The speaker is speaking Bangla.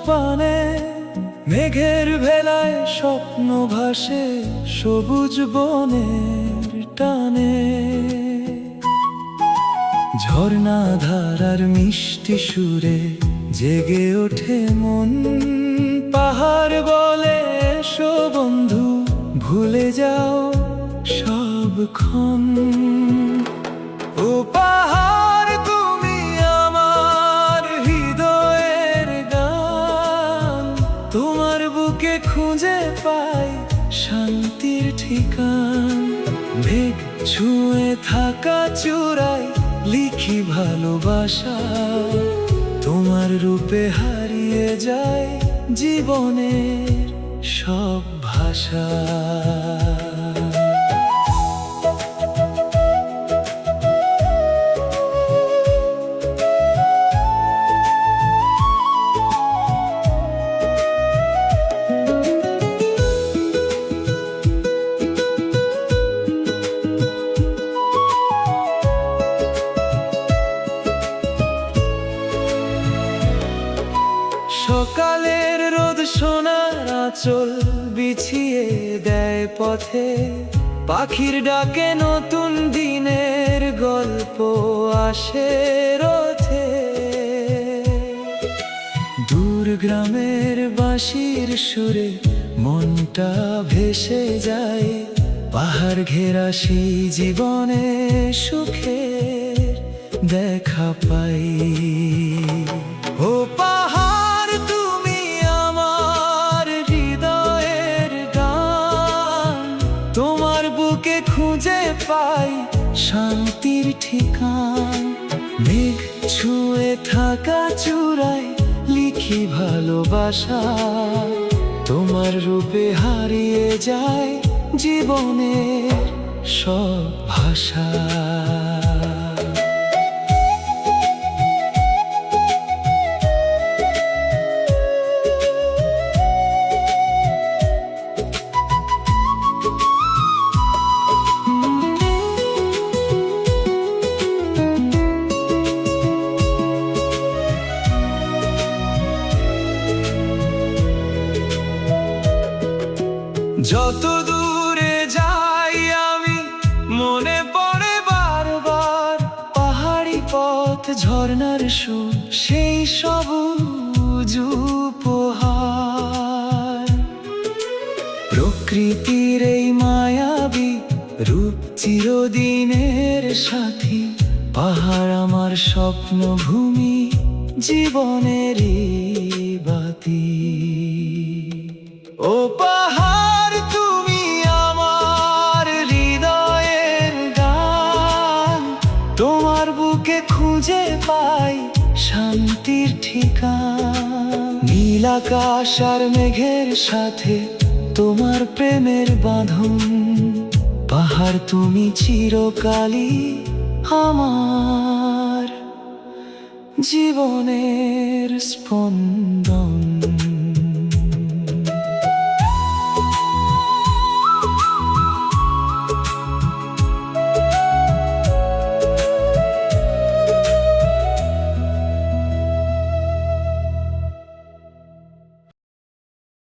পানে মেঘের ভেলায় স্বপ্ন ভাসে সবুজ বনের টানে। ঝর্ণা ধারার মিষ্টি সুরে জেগে ওঠে মন, পাহাড় বলে এসো বন্ধু ভুলে যাও সবক্ষণ। ও পাহাড় তুমি আমার হৃদয়ের গান, তোমার বুকে খুঁজে পাই শান্তির ঠিকান। মেঘ ছুঁয়ে থাকা চূড়ায় লিখি ভালোবাসা, তোমার রূপে হারিয়ে যায় জীবনের সব ভাষা। সকালের রোদ সোনার আঁচল বিছিয়ে দেয় পথে, পাখির ডাকে নতুন দিনের গল্প আসে রথে। দূর গ্রামের বাঁশির সুরে মনটা ভেসে যায়, পাহাড় ঘেরা সেই জীবনে সুখের দেখা পাই। ও পাহাড় তুমি আমার হৃদয়ের গান, তোমার বুকে খুঁজে পাই শান্তির ঠিকান। মেঘ ছুঁয়ে থাকা চূড়ায় লিখি ভালোবাসা, তোমার রূপে হারিয়ে যায় জীবনের সব ভাষা। যত দূরে যাই আমি মনে পড়ে বারবার, পাহাড়ি পথ ঝর্ণার সুর সেই সবুজ উপহার। প্রকৃতির এই মায়াবী রূপ চিরদিনের সাথী, পাহাড় আমার স্বপ্ন ভূমি জীবনেরই বাতি। ও পাহাড় তুমি আমার হৃদয়ের গান, তোমার বুকে খুঁজে পাই শান্তির ঠিকান। নীল আকাশ আর মেঘের সাথে তোমার প্রেমের বাঁধন, পাহাড় তুমি চিরকালই আমার জীবনের স্পন্দন।